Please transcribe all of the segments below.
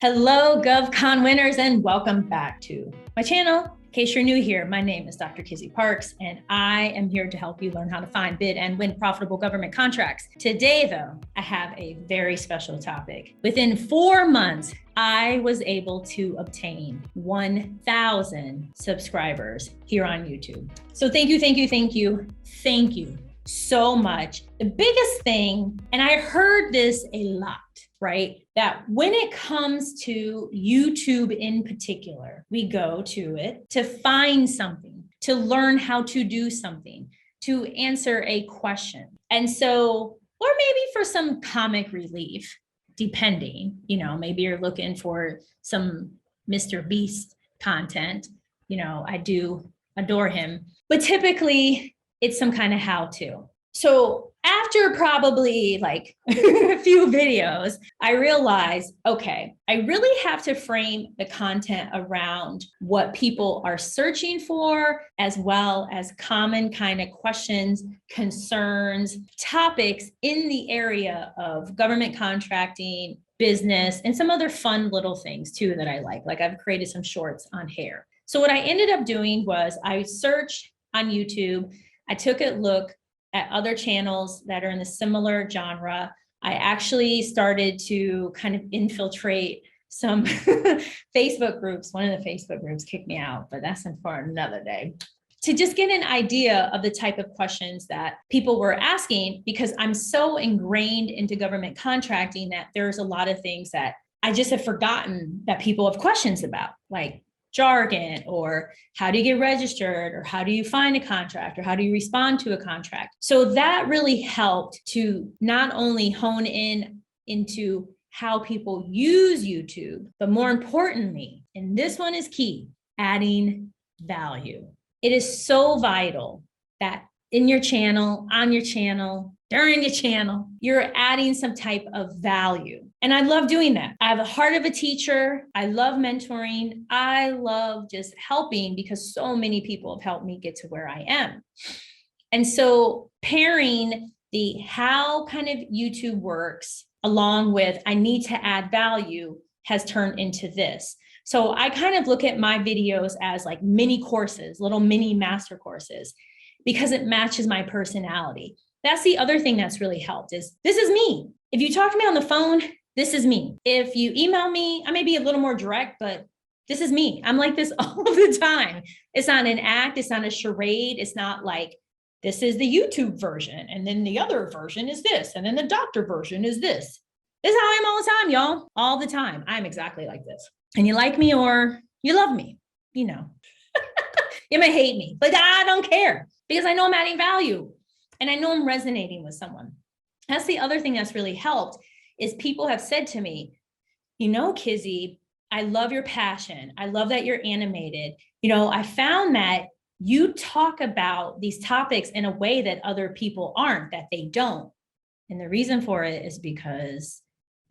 Hello, GovCon winners, and welcome back to my channel. In case you're new here, my name is Dr. Kizzy Parks, and I am here to help you learn how to find, bid, and win profitable government contracts. Today, though, I have a very special topic. Within 4 months, I was able to obtain 1,000 subscribers here on YouTube. So thank you so much. The biggest thing, and I heard this a lot, right? That when it comes to YouTube in particular, we go to it to find something, to learn how to do something, to answer a question. And so, or maybe for some comic relief, depending, maybe you're looking for some Mr. Beast content. I do adore him, but typically it's some kind of how-to. So after probably like a few videos, I realized, okay, I really have to frame the content around what people are searching for, as well as common kind of questions, concerns, topics in the area of government contracting, business, and some other fun little things too that I like. Like I've created some shorts on hair. So what I ended up doing was I searched on YouTube. I took a look at other channels that are in the similar genre. I actually started to kind of infiltrate some Facebook groups. One of the Facebook groups kicked me out, but that's for another day. To just get an idea of the type of questions that people were asking, because I'm so ingrained into government contracting that there's a lot of things that I just have forgotten that people have questions about, like jargon, or how do you get registered, or how do you find a contract, or how do you respond to a contract. So that really helped to not only hone in into how people use YouTube, but more importantly, and this one is key, adding value. It is so vital that in your channel, on your channel, during your channel, you're adding some type of value. And I love doing that. I have a heart of a teacher. I love mentoring. I love just helping because so many people have helped me get to where I am. And so pairing the how kind of YouTube works along with I need to add value has turned into this. So I kind of look at my videos as like mini courses, little mini master courses, because it matches my personality. That's the other thing that's really helped is this is me. If you talk to me on the phone, this is me. If you email me, I may be a little more direct, but this is me. I'm like this all the time. It's not an act. It's not a charade. It's not like this is the YouTube version. And then the other version is this. And then the doctor version is this. This is how I am all the time, y'all. All the time. I'm exactly like this. And you like me or you love me, You may hate me, but I don't care because I know I'm adding value. And I know I'm resonating with someone. That's the other thing that's really helped is people have said to me, Kizzy, I love your passion. I love that you're animated. I found that you talk about these topics in a way that other people aren't, that they don't. And the reason for it is because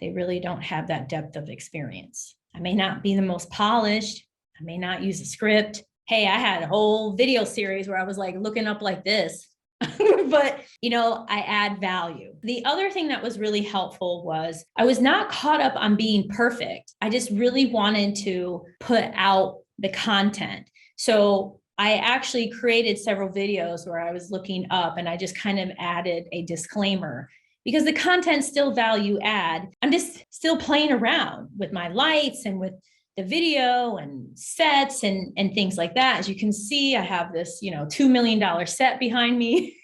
they really don't have that depth of experience. I may not be the most polished. I may not use a script. Hey, I had a whole video series where I was like looking up like this. But, I add value. The other thing that was really helpful was I was not caught up on being perfect. I just really wanted to put out the content. So I actually created several videos where I was looking up and I just kind of added a disclaimer because the content's still value add. I'm just still playing around with my lights and with the video and sets and things like that. As you can see, I have this, $2 million set behind me.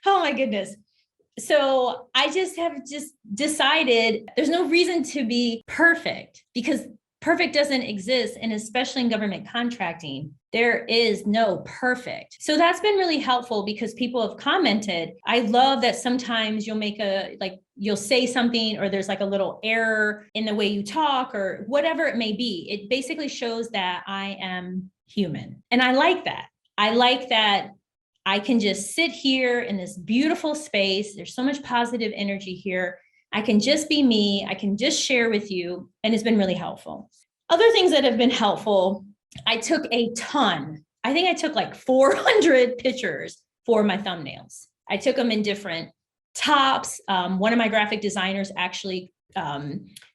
Oh my goodness. So I have decided there's no reason to be perfect because perfect doesn't exist. And especially in government contracting, there is no perfect. So that's been really helpful because people have commented. I love that sometimes you'll say something or there's like a little error in the way you talk or whatever it may be. It basically shows that I am human. And I like that. I like that I can just sit here in this beautiful space. There's so much positive energy here. I can just be me. I can just share with you. And it's been really helpful. Other things that have been helpful, I took a ton. I think I took like 400 pictures for my thumbnails. I took them in different tops. One of my graphic designers actually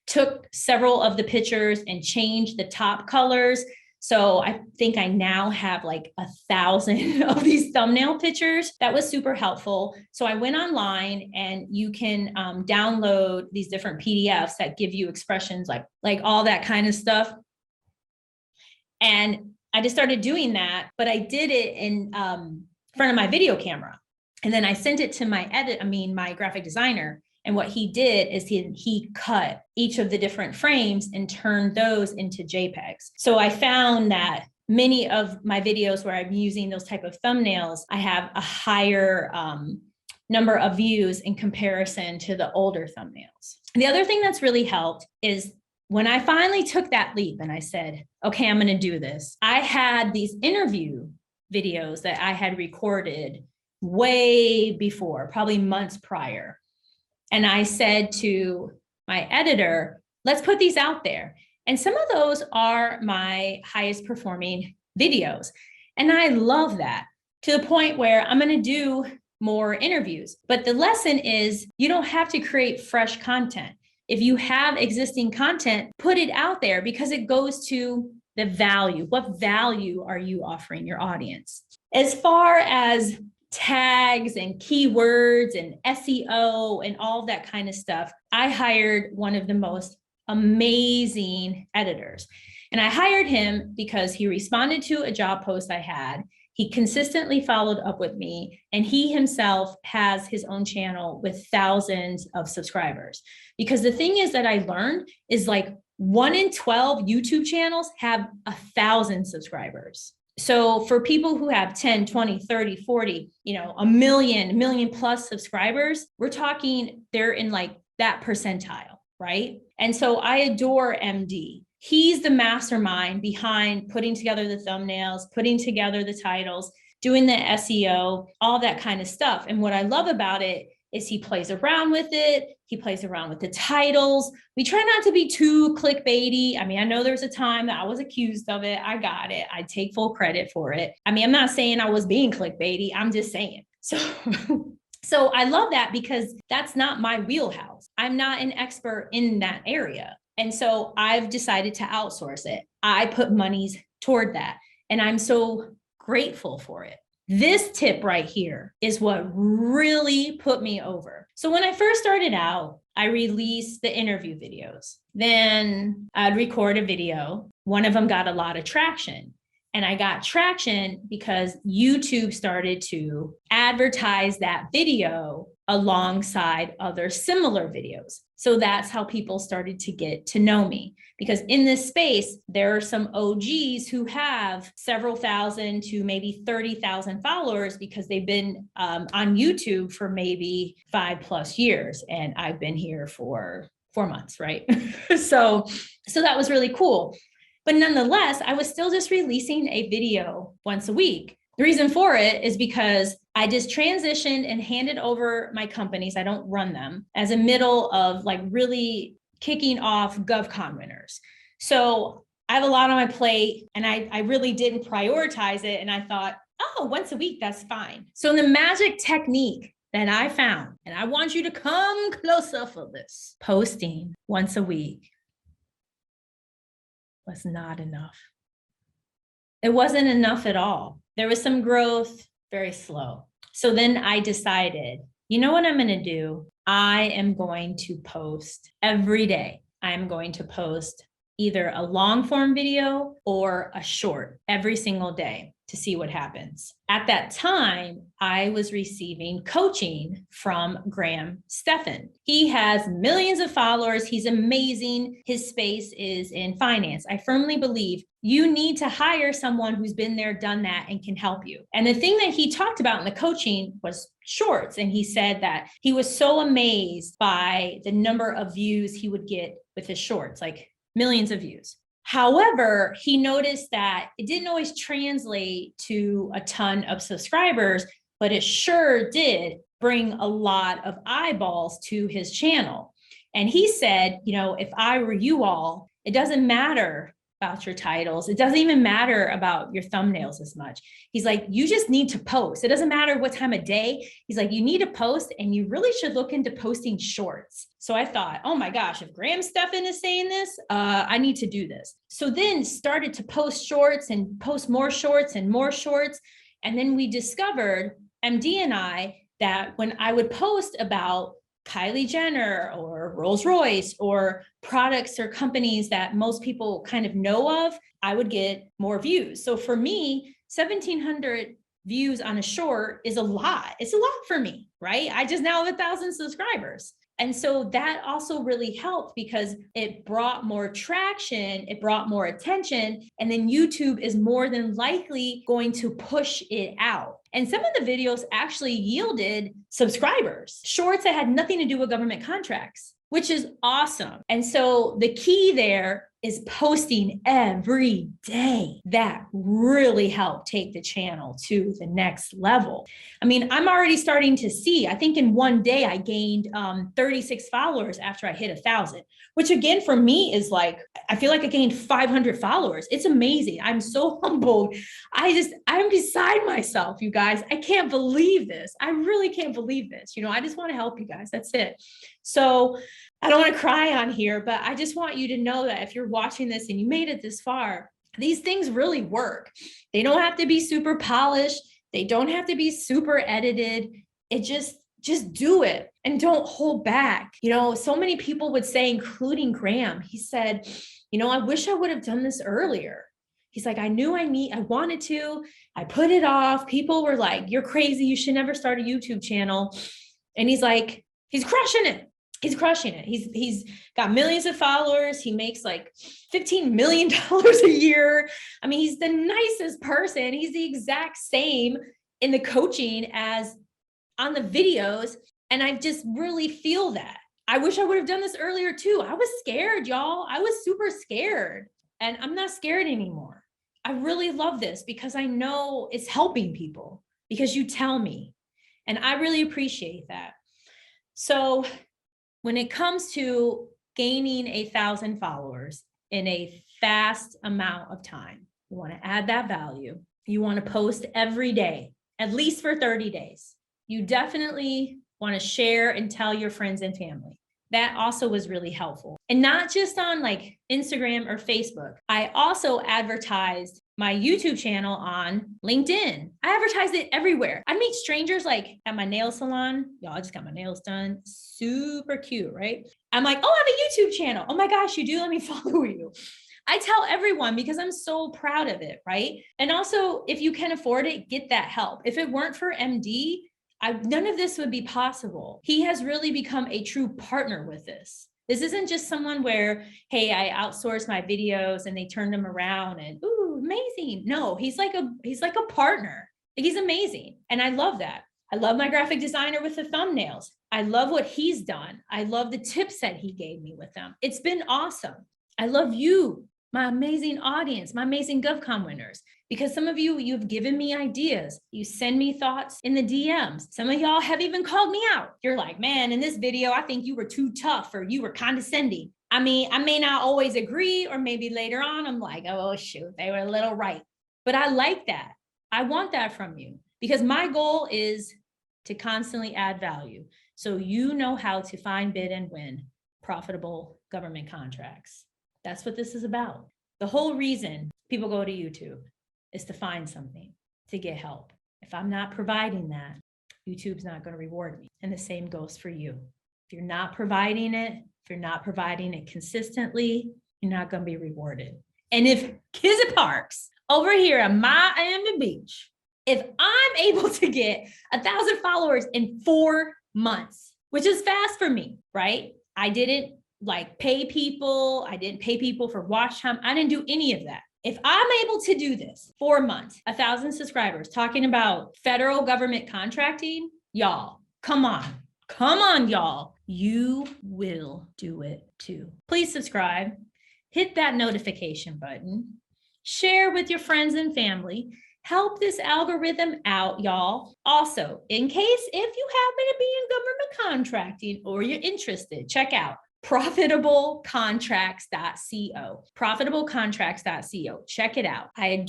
took several of the pictures and changed the top colors. So I think I now have like 1,000 of these thumbnail pictures. That was super helpful. So I went online, and you can download these different PDFs that give you expressions like all that kind of stuff. And I just started doing that, but I did it in front of my video camera. And then I sent it to my graphic designer. And what he did is he cut each of the different frames and turned those into JPEGs. So I found that many of my videos where I'm using those type of thumbnails, I have a higher number of views in comparison to the older thumbnails. And the other thing that's really helped is when I finally took that leap and I said, okay, I'm going to do this, I had these interview videos that I had recorded way before, probably months prior. And I said to my editor, let's put these out there. And some of those are my highest performing videos. And I love that, to the point where I'm going to do more interviews. But the lesson is, you don't have to create fresh content. If you have existing content, put it out there, because it goes to the value. What value are you offering your audience? As far as tags and keywords and SEO and all that kind of stuff, I hired one of the most amazing editors. And I hired him because he responded to a job post I had. He consistently followed up with me, and he himself has his own channel with thousands of subscribers. Because the thing is that I learned is like 1 in 12 YouTube channels have 1,000 subscribers. So for people who have 10, 20, 30, 40, a million plus subscribers, we're talking they're in like that percentile, right? And so I adore MD. He's the mastermind behind putting together the thumbnails, putting together the titles, doing the SEO, all that kind of stuff. And what I love about it is he plays around with it. He plays around with the titles. We try not to be too clickbaity. I mean, I know there's a time that I was accused of it. I got it. I take full credit for it. I mean, I'm not saying I was being clickbaity. I'm just saying. So I love that, because that's not my wheelhouse. I'm not an expert in that area. And so I've decided to outsource it. I put monies toward that, and I'm so grateful for it. This tip right here is what really put me over. So when I first started out, I released the interview videos. Then I'd record a video. One of them got a lot of traction. And I got traction because YouTube started to advertise that video alongside other similar videos. So that's how people started to get to know me. Because in this space, there are some OGs who have several thousand to maybe 30,000 followers, because they've been on YouTube for maybe 5+ years. And I've been here for 4 months, right? So that was really cool. But nonetheless, I was still just releasing a video once a week. The reason for it is because I just transitioned and handed over my companies. I don't run them, as a middle of like really kicking off GovCon winners. So I have a lot on my plate, and I really didn't prioritize it. And I thought, oh, once a week, that's fine. So the magic technique that I found, and I want you to come closer for this, posting once a week was not enough. It wasn't enough at all. There was some growth, very slow. So then I decided, you know what I'm going to do? I am going to post every day. I'm going to post either a long form video or a short every single day to see what happens. At that time, I was receiving coaching from Graham Stephan. He has millions of followers. He's amazing. His space is in finance. I firmly believe you need to hire someone who's been there, done that, and can help you. And the thing that he talked about in the coaching was shorts. And he said that he was so amazed by the number of views he would get with his shorts, like millions of views. However, he noticed that it didn't always translate to a ton of subscribers, but it sure did bring a lot of eyeballs to his channel. And he said, if I were you all, it doesn't matter about your titles. It doesn't even matter about your thumbnails as much. He's like, you just need to post. It doesn't matter what time of day. He's like, you need to post, and you really should look into posting shorts. So I thought, oh my gosh, if Graham Stephan is saying this, I need to do this. So then started to post shorts and post more shorts and more shorts. And then we discovered, MD and I, that when I would post about Kylie Jenner or Rolls-Royce or products or companies that most people kind of know of, I would get more views. So for me, 1,700 views on a short is a lot. It's a lot for me, right? I just now have 1,000 subscribers. And so that also really helped because it brought more traction, it brought more attention, and then YouTube is more than likely going to push it out. And some of the videos actually yielded subscribers, shorts that had nothing to do with government contracts, which is awesome. And so the key there is posting every day. That really helped take the channel to the next level. I mean, I'm already starting to see, I think in one day I gained 36 followers after I hit 1,000, which again, for me is like, I feel like I gained 500 followers. It's amazing. I'm so humbled. I'm beside myself, you guys. I can't believe this. I really can't believe this. I just want to help you guys. That's it. So I don't want to cry on here, but I just want you to know that if you're watching this and you made it this far, these things really work. They don't have to be super polished. They don't have to be super edited. It just do it and don't hold back. So many people would say, including Graham, he said, I wish I would have done this earlier. He's like, I knew I wanted to, I put it off. People were like, you're crazy. You should never start a YouTube channel. And he's like, he's crushing it. He's crushing it. He's got millions of followers. He makes like $15 million a year. I mean, he's the nicest person. He's the exact same in the coaching as on the videos. And I just really feel that. I wish I would have done this earlier too. I was scared, y'all. I was super scared, and I'm not scared anymore. I really love this because I know it's helping people because you tell me, and I really appreciate that. So when it comes to gaining 1,000 followers in a fast amount of time, you want to add that value. You want to post every day, at least for 30 days. You definitely want to share and tell your friends and family. That also was really helpful. And not just on like Instagram or Facebook. I also advertised my YouTube channel on LinkedIn. I advertised it everywhere. I meet strangers like at my nail salon. Y'all, I just got my nails done. Super cute, right? I'm like, oh, I have a YouTube channel. Oh my gosh, you do? Let me follow you. I tell everyone because I'm so proud of it, right? And also, if you can afford it, get that help. If it weren't for MD, none of this would be possible. He has really become a true partner with this. This isn't just someone where, hey, I outsource my videos and they turn them around and, ooh, amazing. No, he's like a partner. He's amazing. And I love that. I love my graphic designer with the thumbnails. I love what he's done. I love the tips that he gave me with them. It's been awesome. I love you, my amazing audience, my amazing GovCon winners, because some of you've given me ideas. You send me thoughts in the DMs. Some of y'all have even called me out. You're like, man, in this video, I think you were too tough or you were condescending. I mean, I may not always agree, or maybe later on, I'm like, oh, shoot, they were a little right. But I like that. I want that from you because my goal is to constantly add value. So you know how to find, bid, and win profitable government contracts. That's what this is about. The whole reason people go to YouTube is to find something, to get help. If I'm not providing that, YouTube's not going to reward me. And the same goes for you. If you're not providing it, if you're not providing it consistently, you're not going to be rewarded. And if Kizzy Parks over here at Miami Beach, if I'm able to get 1,000 followers in 4 months, which is fast for me, right? I didn't pay people. I didn't pay people for watch time. I didn't do any of that. If I'm able to do this 4 months, 1,000 subscribers, talking about federal government contracting, y'all, come on, y'all. You will do it too. Please subscribe, hit that notification button, share with your friends and family, help this algorithm out, y'all. Also, in case if you happen to be in government contracting or you're interested, check out profitablecontracts.co. Profitablecontracts.co. Check it out. I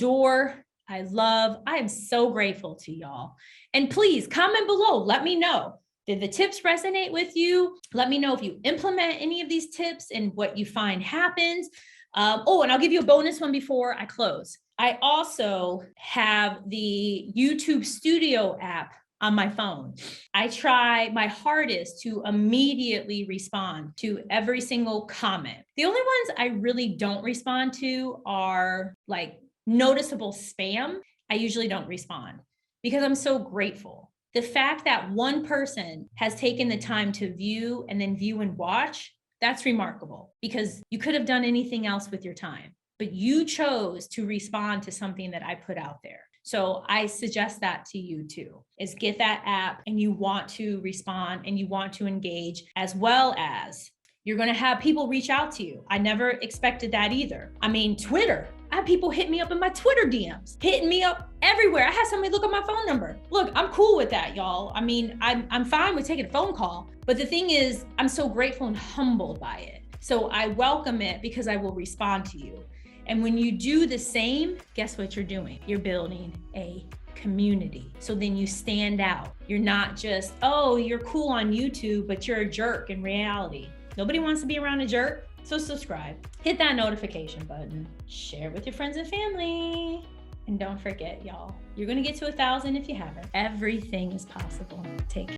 am so grateful to y'all. And please comment below. Let me know. Did the tips resonate with you? Let me know if you implement any of these tips and what you find happens. And I'll give you a bonus one before I close. I also have the YouTube Studio app on my phone. I try my hardest to immediately respond to every single comment. The only ones I really don't respond to are like noticeable spam. I usually don't respond because I'm so grateful. The fact that one person has taken the time to view and then view and watch, that's remarkable because you could have done anything else with your time, but you chose to respond to something that I put out there. So I suggest that to you too, is get that app and you want to respond and you want to engage, as well as you're going to have people reach out to you. I never expected that either. I mean, Twitter. I have people hit me up in my Twitter DMs, hitting me up everywhere. I had somebody look up my phone number. Look, I'm cool with that, y'all. I mean, I'm fine with taking a phone call. But the thing is, I'm so grateful and humbled by it. So I welcome it because I will respond to you. And when you do the same, guess what you're doing? You're building a community. So then you stand out. You're not just, oh, you're cool on YouTube, but you're a jerk in reality. Nobody wants to be around a jerk. So subscribe, hit that notification button, share with your friends and family. And don't forget, y'all, you're going to get to 1,000 if you haven't. Everything is possible. Take care.